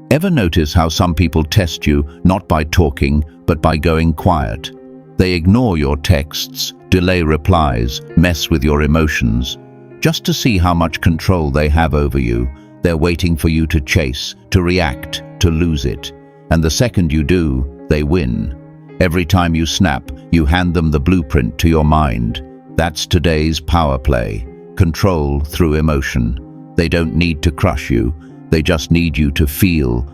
Ever notice how some people test you not by talking, but by going quiet? They ignore your texts, delay replies, mess with your emotions, just to see how much control they have over you. They're waiting for you to chase, to react, to lose it. And the second you do, they win. Every time you snap, you hand them the blueprint to your mind. That's today's power play. Control through emotion. They don't need to crush you. They just need you to feel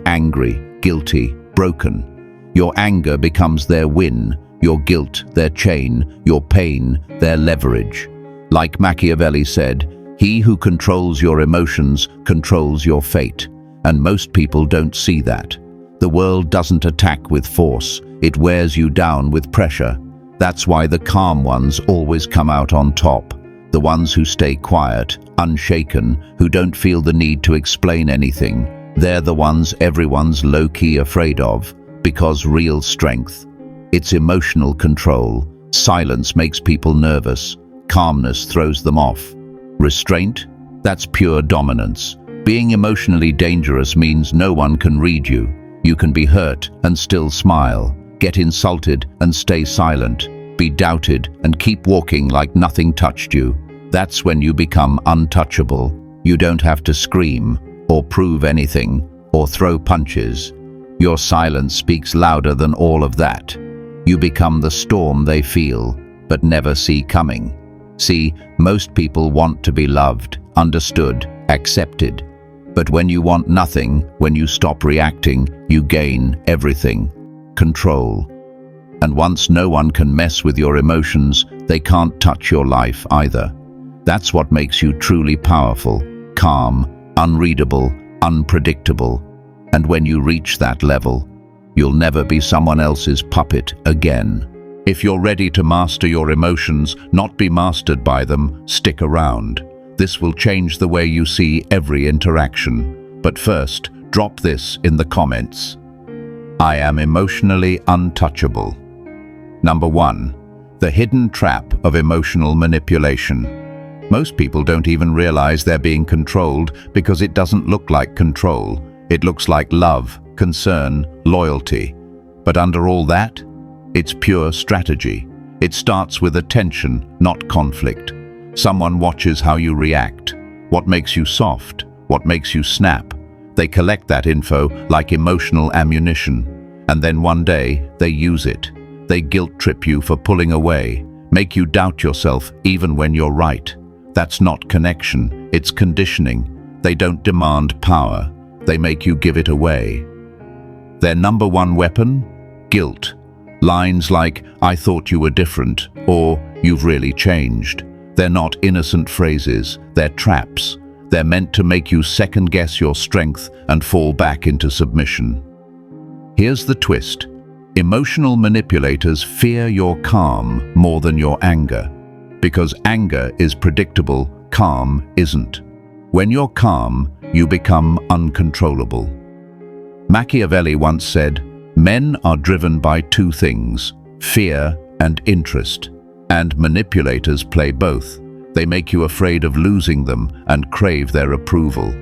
angry, guilty, broken. Your anger becomes their win, your guilt their chain, your pain their leverage. Like Machiavelli said, he who controls your emotions controls your fate. And most people don't see that. The world doesn't attack with force, it wears you down with pressure. That's why the calm ones always come out on top. The ones who stay quiet, unshaken, who don't feel the need to explain anything. They're the ones everyone's low-key afraid of, because real strength, it's emotional control. Silence makes people nervous. Calmness throws them off. Restraint? That's pure dominance. Being emotionally dangerous means no one can read you. You can be hurt and still smile, get insulted and stay silent, be doubted and keep walking like nothing touched you. That's when you become untouchable. You don't have to scream, or prove anything, or throw punches. Your silence speaks louder than all of that. You become the storm they feel, but never see coming. See, most people want to be loved, understood, accepted. But when you want nothing, when you stop reacting, you gain everything. Control. And once no one can mess with your emotions, they can't touch your life either. That's what makes you truly powerful, calm, unreadable, unpredictable. And when you reach that level, you'll never be someone else's puppet again. If you're ready to master your emotions, not be mastered by them, stick around. This will change the way you see every interaction. But first, drop this in the comments. I am emotionally untouchable. Number 1. The hidden trap of emotional manipulation. Most people don't even realize they're being controlled because it doesn't look like control. It looks like love, concern, loyalty. But under all that, it's pure strategy. It starts with attention, not conflict. Someone watches how you react, what makes you soft, what makes you snap. They collect that info like emotional ammunition, and then one day they use it. They guilt trip you for pulling away, make you doubt yourself even when you're right. That's not connection, it's conditioning. They don't demand power, they make you give it away. Their number one weapon? Guilt. Lines like, "I thought you were different," or "You've really changed." They're not innocent phrases, they're traps. They're meant to make you second-guess your strength and fall back into submission. Here's the twist. Emotional manipulators fear your calm more than your anger. Because anger is predictable, calm isn't. When you're calm, you become uncontrollable. Machiavelli once said, "Men are driven by two things, fear and interest. And manipulators play both. They make you afraid of losing them and crave their approval.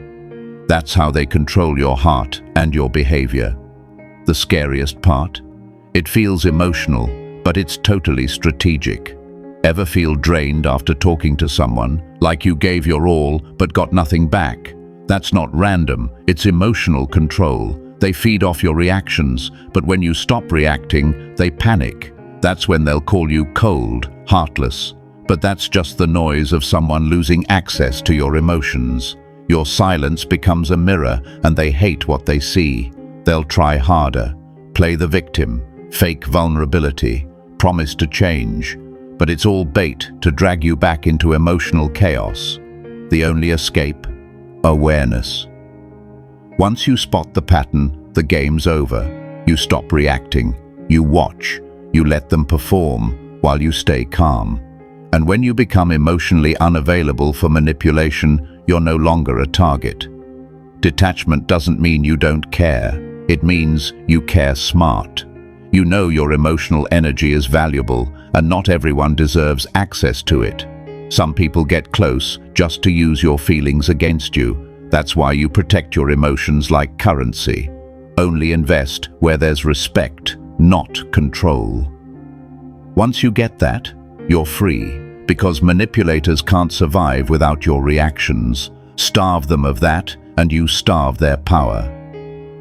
That's how they control your heart and your behavior. The scariest part? It feels emotional, but it's totally strategic. Ever feel drained after talking to someone, like you gave your all but got nothing back? That's not random, it's emotional control. They feed off your reactions, but when you stop reacting, they panic. That's when they'll call you cold, heartless. But that's just the noise of someone losing access to your emotions. Your silence becomes a mirror, and they hate what they see. They'll try harder, play the victim, fake vulnerability, promise to change. But it's all bait to drag you back into emotional chaos. The only escape? Awareness. Once you spot the pattern, the game's over. You stop reacting. You watch. You let them perform while you stay calm. And when you become emotionally unavailable for manipulation, you're no longer a target. Detachment doesn't mean you don't care. It means you care smart. You know your emotional energy is valuable, and not everyone deserves access to it. Some people get close just to use your feelings against you. That's why you protect your emotions like currency. Only invest where there's respect, not control. Once you get that, you're free, because manipulators can't survive without your reactions. Starve them of that, and you starve their power.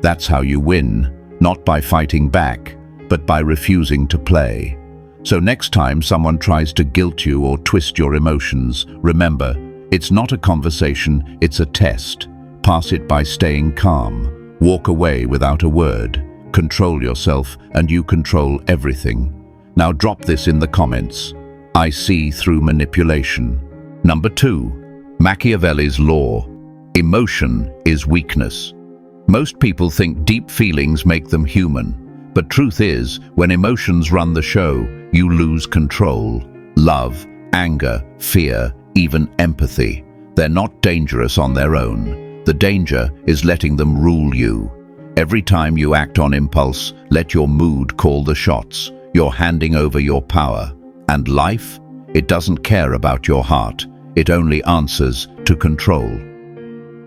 That's how you win, not by fighting back, but by refusing to play. So next time someone tries to guilt you or twist your emotions, remember, it's not a conversation, it's a test. Pass it by staying calm. Walk away without a word. Control yourself, and you control everything. Now drop this in the comments. I see through manipulation. Number 2. Machiavelli's law. Emotion is weakness. Most people think deep feelings make them human. But truth is, when emotions run the show, you lose control. Love, anger, fear, even empathy. They're not dangerous on their own. The danger is letting them rule you. Every time you act on impulse, let your mood call the shots. You're handing over your power. And life? It doesn't care about your heart. It only answers to control.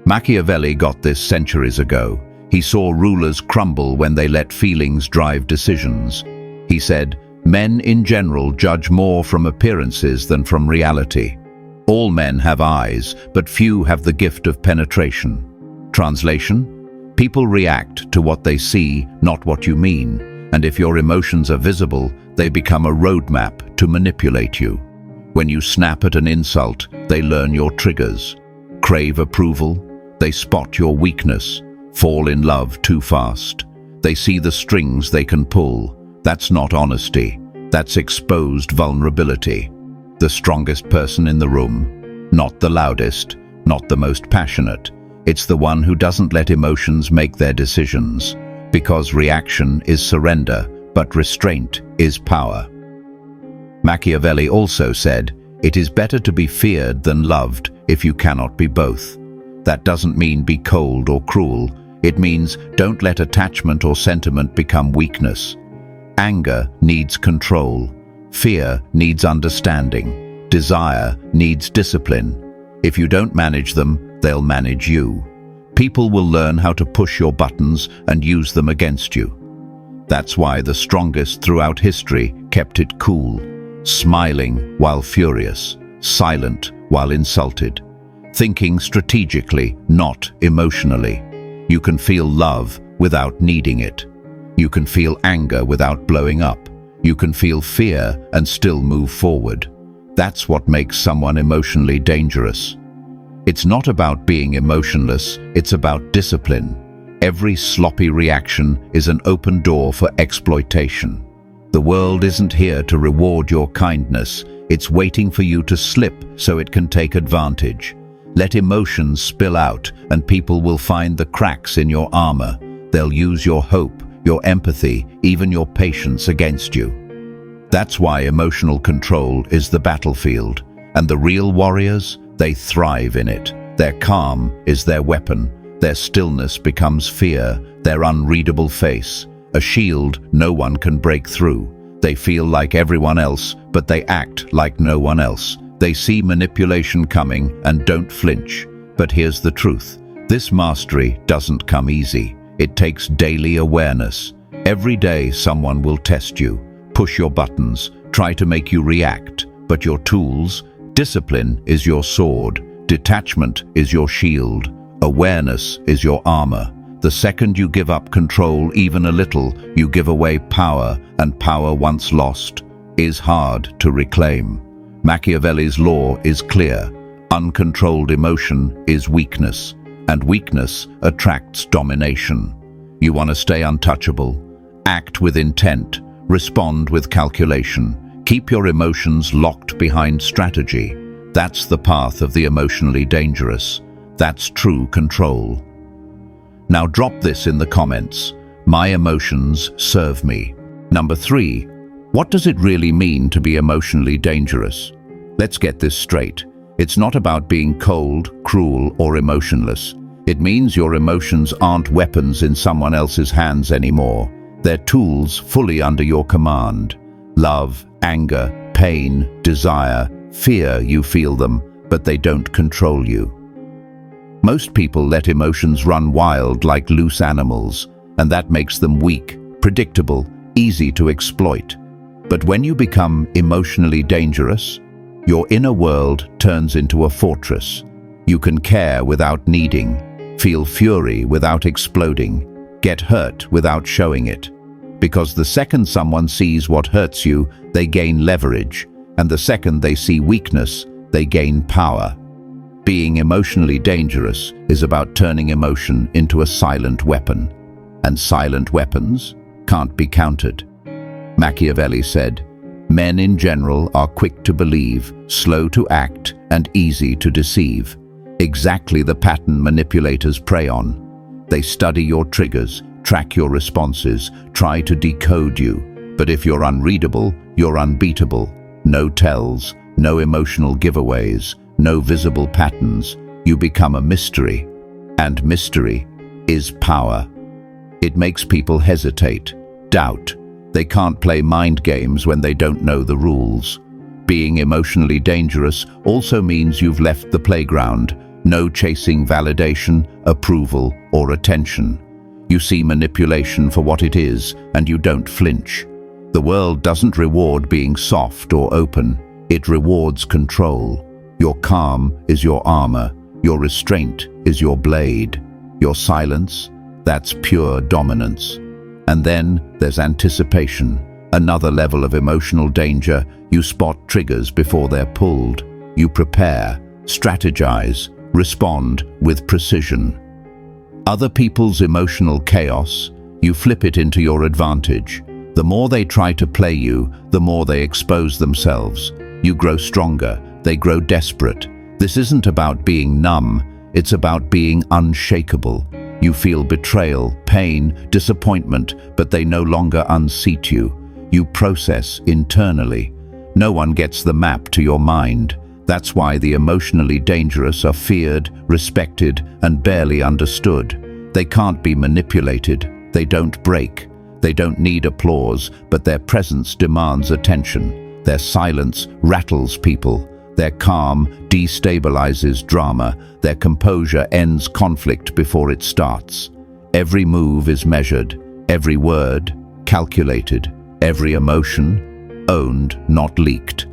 Machiavelli got this centuries ago. He saw rulers crumble when they let feelings drive decisions. He said, "Men in general judge more from appearances than from reality. All men have eyes, but few have the gift of penetration." Translation? People react to what they see, not what you mean. And if your emotions are visible, they become a roadmap to manipulate you. When you snap at an insult, they learn your triggers. Crave approval, they spot your weakness. Fall in love too fast. They see the strings they can pull. That's not honesty. That's exposed vulnerability. The strongest person in the room, not the loudest, not the most passionate. It's the one who doesn't let emotions make their decisions. Because reaction is surrender, but restraint is power. Machiavelli also said, "It is better to be feared than loved if you cannot be both." That doesn't mean be cold or cruel. It means don't let attachment or sentiment become weakness. Anger needs control. Fear needs understanding. Desire needs discipline. If you don't manage them, they'll manage you. People will learn how to push your buttons and use them against you. That's why the strongest throughout history kept it cool, smiling while furious, silent while insulted, thinking strategically, not emotionally. You can feel love without needing it. You can feel anger without blowing up. You can feel fear and still move forward. That's what makes someone emotionally dangerous. It's not about being emotionless, it's about discipline. Every sloppy reaction is an open door for exploitation. The world isn't here to reward your kindness, it's waiting for you to slip so it can take advantage. Let emotions spill out and people will find the cracks in your armor. They'll use your hope, your empathy, even your patience against you. That's why emotional control is the battlefield, and the real warriors, they thrive in it. Their calm is their weapon. Their stillness becomes fear, their unreadable face, a shield no one can break through. They feel like everyone else, but they act like no one else. They see manipulation coming and don't flinch. But here's the truth. This mastery doesn't come easy. It takes daily awareness. Every day someone will test you, push your buttons, try to make you react. But your tools, discipline is your sword, detachment is your shield, awareness is your armor. The second you give up control even a little, you give away power, and power once lost is hard to reclaim. Machiavelli's law is clear. Uncontrolled emotion is weakness, and weakness attracts domination. You want to stay untouchable? Act with intent, respond with calculation. Keep your emotions locked behind strategy. That's the path of the emotionally dangerous. That's true control. Now drop this in the comments. My emotions serve me. Number 3. What does it really mean to be emotionally dangerous? Let's get this straight. It's not about being cold, cruel, or emotionless. It means your emotions aren't weapons in someone else's hands anymore. They're tools fully under your command. Love, anger, pain, desire, fear, you feel them, but they don't control you. Most people let emotions run wild like loose animals, and that makes them weak, predictable, easy to exploit. But when you become emotionally dangerous, your inner world turns into a fortress. You can care without needing, feel fury without exploding, get hurt without showing it. Because the second someone sees what hurts you, they gain leverage, and the second they see weakness, they gain power. Being emotionally dangerous is about turning emotion into a silent weapon, and silent weapons can't be countered. Machiavelli said, "Men in general are quick to believe, slow to act, and easy to deceive." Exactly the pattern manipulators prey on. They study your triggers, track your responses, try to decode you. But if you're unreadable, you're unbeatable. No tells, no emotional giveaways, no visible patterns. You become a mystery. And mystery is power. It makes people hesitate, doubt. They can't play mind games when they don't know the rules. Being emotionally dangerous also means you've left the playground. No chasing validation, approval, or attention. You see manipulation for what it is, and you don't flinch. The world doesn't reward being soft or open. It rewards control. Your calm is your armor. Your restraint is your blade. Your silence, that's pure dominance. And then there's anticipation, another level of emotional danger. You spot triggers before they're pulled. You prepare, strategize, respond with precision. Other people's emotional chaos, you flip it into your advantage. The more they try to play you, the more they expose themselves. You grow stronger, they grow desperate. This isn't about being numb, it's about being unshakable. You feel betrayal, pain, disappointment, but they no longer unseat you. You process internally. No one gets the map to your mind. That's why the emotionally dangerous are feared, respected, and barely understood. They can't be manipulated. They don't break. They don't need applause, but their presence demands attention. Their silence rattles people. Their calm destabilizes drama. Their composure ends conflict before it starts. Every move is measured. Every word calculated. Every emotion owned, not leaked.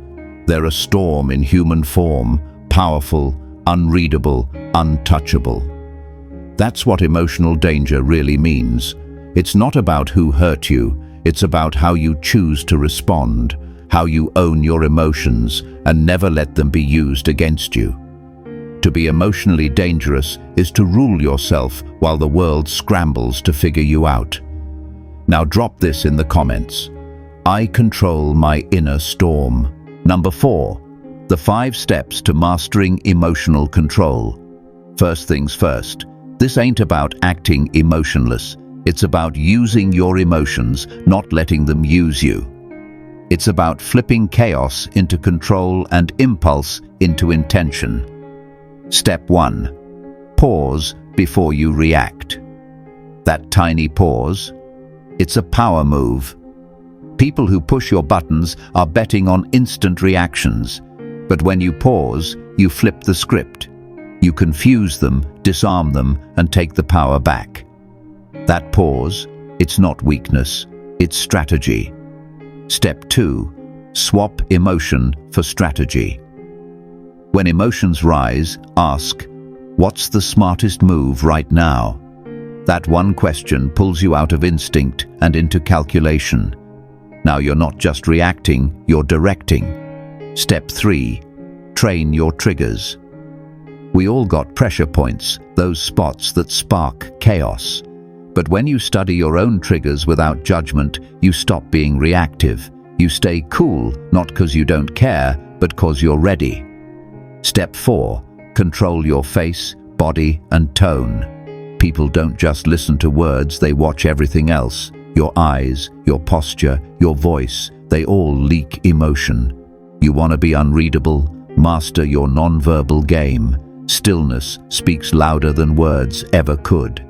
They're a storm in human form, powerful, unreadable, untouchable. That's what emotional danger really means. It's not about who hurt you, it's about how you choose to respond, how you own your emotions and never let them be used against you. To be emotionally dangerous is to rule yourself while the world scrambles to figure you out. Now drop this in the comments. I control my inner storm. Number 4. The 5 steps to mastering emotional control. First things first. This ain't about acting emotionless. It's about using your emotions, not letting them use you. It's about flipping chaos into control and impulse into intention. Step 1. Pause before you react. That tiny pause, it's a power move. People who push your buttons are betting on instant reactions. But when you pause, you flip the script. You confuse them, disarm them, and take the power back. That pause, it's not weakness, it's strategy. Step 2. Swap emotion for strategy. When emotions rise, ask, what's the smartest move right now? That one question pulls you out of instinct and into calculation. Now you're not just reacting, you're directing. Step 3. Train your triggers. We all got pressure points, those spots that spark chaos. But when you study your own triggers without judgment, you stop being reactive. You stay cool, not because you don't care, but because you're ready. Step 4. Control your face, body, and tone. People don't just listen to words, they watch everything else. Your eyes, your posture, your voice, they all leak emotion. You want to be unreadable? Master your non-verbal game. Stillness speaks louder than words ever could.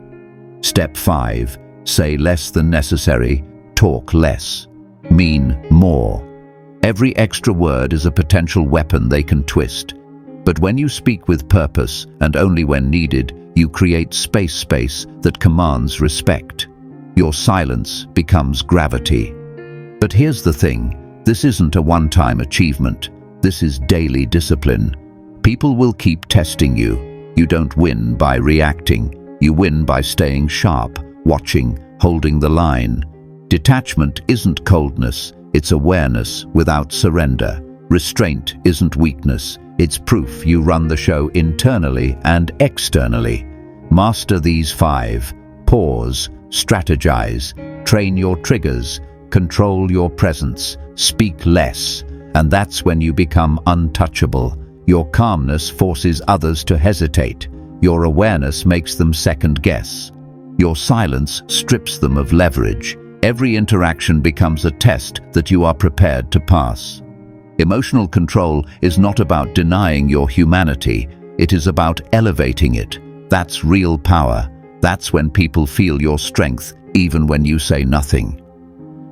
Step 5. Say less than necessary, talk less. Mean more. Every extra word is a potential weapon they can twist. But when you speak with purpose, and only when needed, you create space that commands respect. Your silence becomes gravity. But here's the thing, this isn't a one-time achievement. This is daily discipline. People will keep testing you. You don't win by reacting. You win by staying sharp, watching, holding the line. Detachment isn't coldness, it's awareness without surrender. Restraint isn't weakness, it's proof you run the show internally and externally. Master these 5. Pause, strategize, train your triggers, control your presence, speak less, and that's when you become untouchable. Your calmness forces others to hesitate. Your awareness makes them second guess. Your silence strips them of leverage. Every interaction becomes a test that you are prepared to pass. Emotional control is not about denying your humanity. It is about elevating it. That's real power. That's when people feel your strength, even when you say nothing.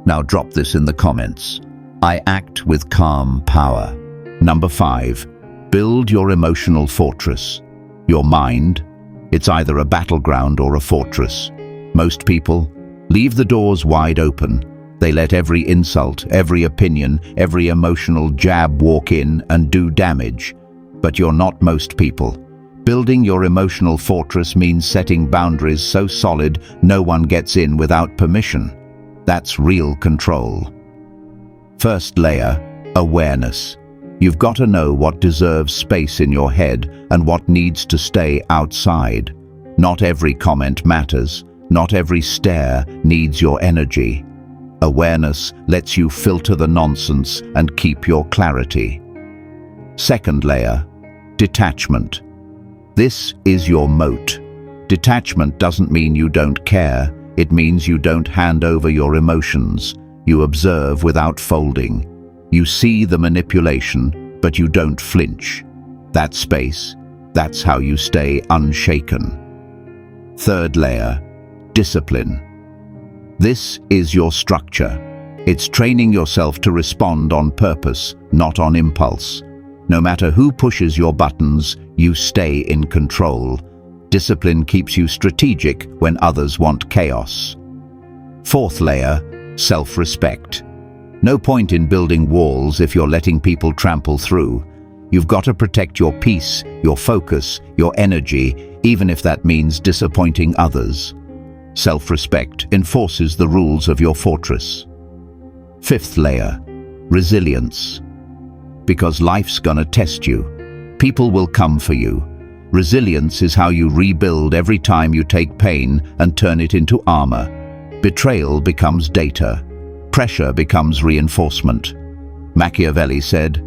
Now drop this in the comments. I act with calm power. Number 5. Build your emotional fortress. Your mind. It's either a battleground or a fortress. Most people leave the doors wide open. They let every insult, every opinion, every emotional jab walk in and do damage. But you're not most people. Building your emotional fortress means setting boundaries so solid no one gets in without permission. That's real control. First layer, awareness. You've got to know what deserves space in your head and what needs to stay outside. Not every comment matters. Not every stare needs your energy. Awareness lets you filter the nonsense and keep your clarity. Second layer, detachment. This is your moat. Detachment doesn't mean you don't care. It means you don't hand over your emotions. You observe without folding. You see the manipulation, but you don't flinch. That space, that's how you stay unshaken. Third layer, discipline. This is your structure. It's training yourself to respond on purpose, not on impulse. No matter who pushes your buttons, you stay in control. Discipline keeps you strategic when others want chaos. Fourth layer, self-respect. No point in building walls if you're letting people trample through. You've got to protect your peace, your focus, your energy, even if that means disappointing others. Self-respect enforces the rules of your fortress. Fifth layer, resilience. Because life's gonna test you. People will come for you. Resilience is how you rebuild every time you take pain and turn it into armor. Betrayal becomes data. Pressure becomes reinforcement. Machiavelli said,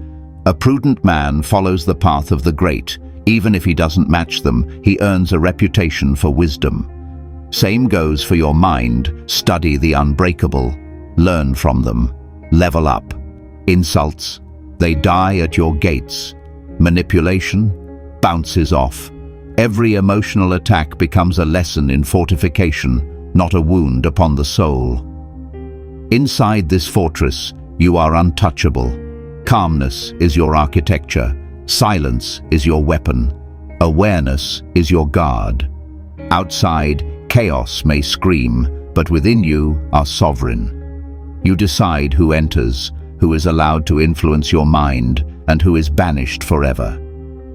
"A prudent man follows the path of the great. Even if he doesn't match them, he earns a reputation for wisdom." Same goes for your mind. Study the unbreakable. Learn from them. Level up. Insults, they die at your gates. Manipulation bounces off. Every emotional attack becomes a lesson in fortification, not a wound upon the soul. Inside this fortress, you are untouchable. Calmness is your architecture. Silence is your weapon. Awareness is your guard. Outside, chaos may scream, but within you are sovereign. You decide who enters, who is allowed to influence your mind, and who is banished forever.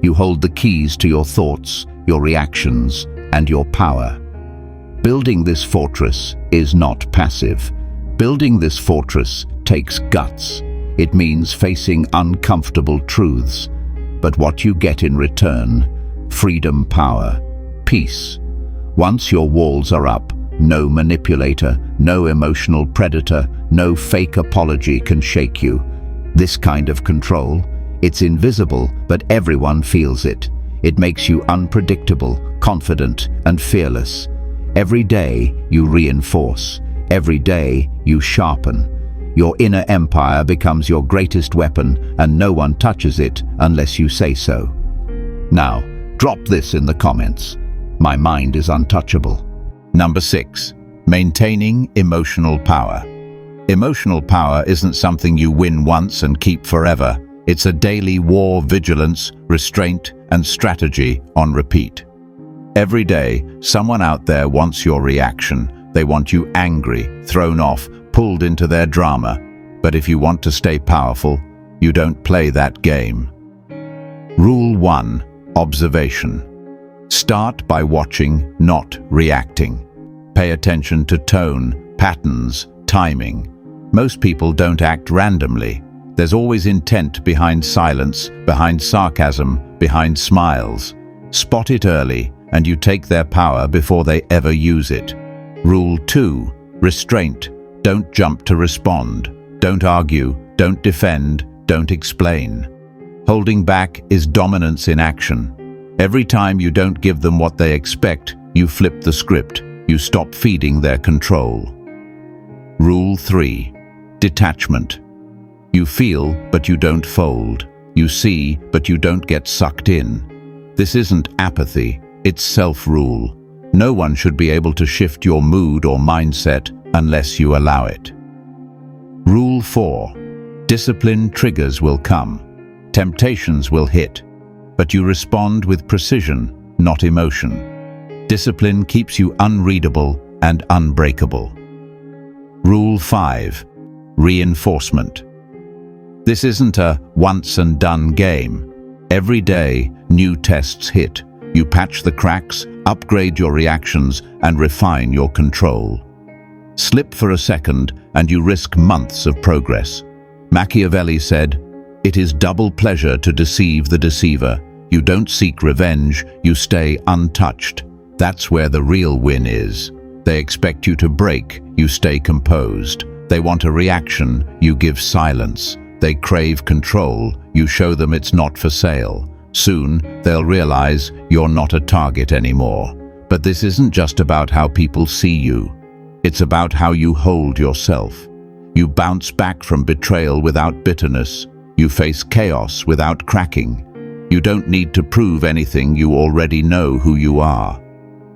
You hold the keys to your thoughts, your reactions, and your power. Building this fortress is not passive. Building this fortress takes guts. It means facing uncomfortable truths. But what you get in return? Freedom, power, peace. Once your walls are up, no manipulator, no emotional predator, no fake apology can shake you. This kind of control, it's invisible, but everyone feels it. It makes you unpredictable, confident, and fearless. Every day you reinforce. Every day you sharpen. Your inner empire becomes your greatest weapon, and no one touches it unless you say so. Now, drop this in the comments. My mind is untouchable. Number 6. Maintaining emotional power. Emotional power isn't something you win once and keep forever. It's a daily war, vigilance, restraint, and strategy on repeat. Every day, someone out there wants your reaction. They want you angry, thrown off, pulled into their drama. But if you want to stay powerful, you don't play that game. Rule 1. Observation. Start by watching, not reacting. Pay attention to tone, patterns, timing. Most people don't act randomly. There's always intent behind silence, behind sarcasm, behind smiles. Spot it early, and you take their power before they ever use it. Rule 2. Restraint. Don't jump to respond. Don't argue, don't defend, don't explain. Holding back is dominance in action. Every time you don't give them what they expect, you flip the script. You stop feeding their control. Rule 3. Detachment. You feel, but you don't fold. You see, but you don't get sucked in. This isn't apathy, it's self-rule. No one should be able to shift your mood or mindset unless you allow it. Rule 4. Discipline triggers will come. Temptations will hit. But you respond with precision, not emotion. Discipline keeps you unreadable and unbreakable. Rule 5. Reinforcement. This isn't a once-and-done game. Every day, new tests hit. You patch the cracks, upgrade your reactions, and refine your control. Slip for a second, and you risk months of progress. Machiavelli said, "It is double pleasure to deceive the deceiver. You don't seek revenge, you stay untouched." That's where the real win is. They expect you to break, you stay composed. They want a reaction, you give silence. They crave control, you show them it's not for sale. Soon, they'll realize you're not a target anymore. But this isn't just about how people see you. It's about how you hold yourself. You bounce back from betrayal without bitterness. You face chaos without cracking. You don't need to prove anything, you already know who you are.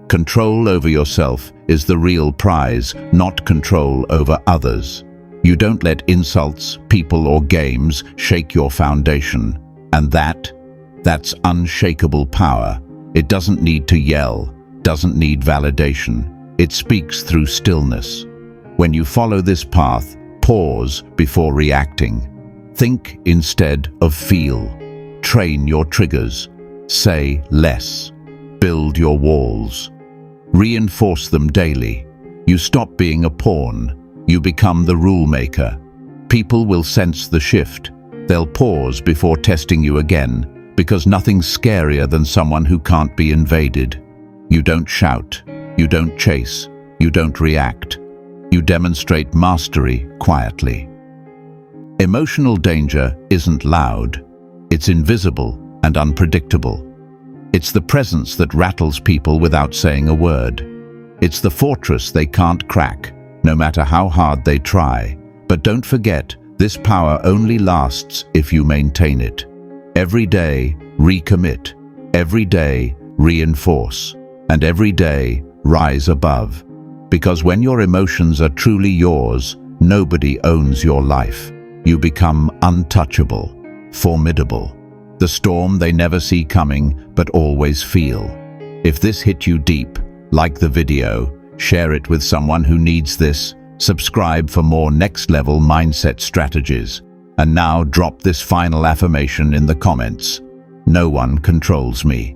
Control over yourself is the real prize, not control over others. You don't let insults, people, or games shake your foundation. And that's unshakable power. It doesn't need to yell, doesn't need validation. It speaks through stillness. When you follow this path, pause before reacting. Think instead of feel. Train your triggers. Say less. Build your walls. Reinforce them daily. You stop being a pawn. You become the rule maker. People will sense the shift. They'll pause before testing you again, because nothing's scarier than someone who can't be invaded. You don't shout. You don't chase. You don't react. You demonstrate mastery quietly. Emotional danger isn't loud. It's invisible and unpredictable. It's the presence that rattles people without saying a word. It's the fortress they can't crack, no matter how hard they try. But don't forget, this power only lasts if you maintain it. Every day, recommit. Every day, reinforce. And every day, rise above. Because when your emotions are truly yours, nobody owns your life. You become untouchable, formidable. The storm they never see coming, but always feel. If this hit you deep, like the video, share it with someone who needs this, subscribe for more next-level mindset strategies. And now drop this final affirmation in the comments. No one controls me.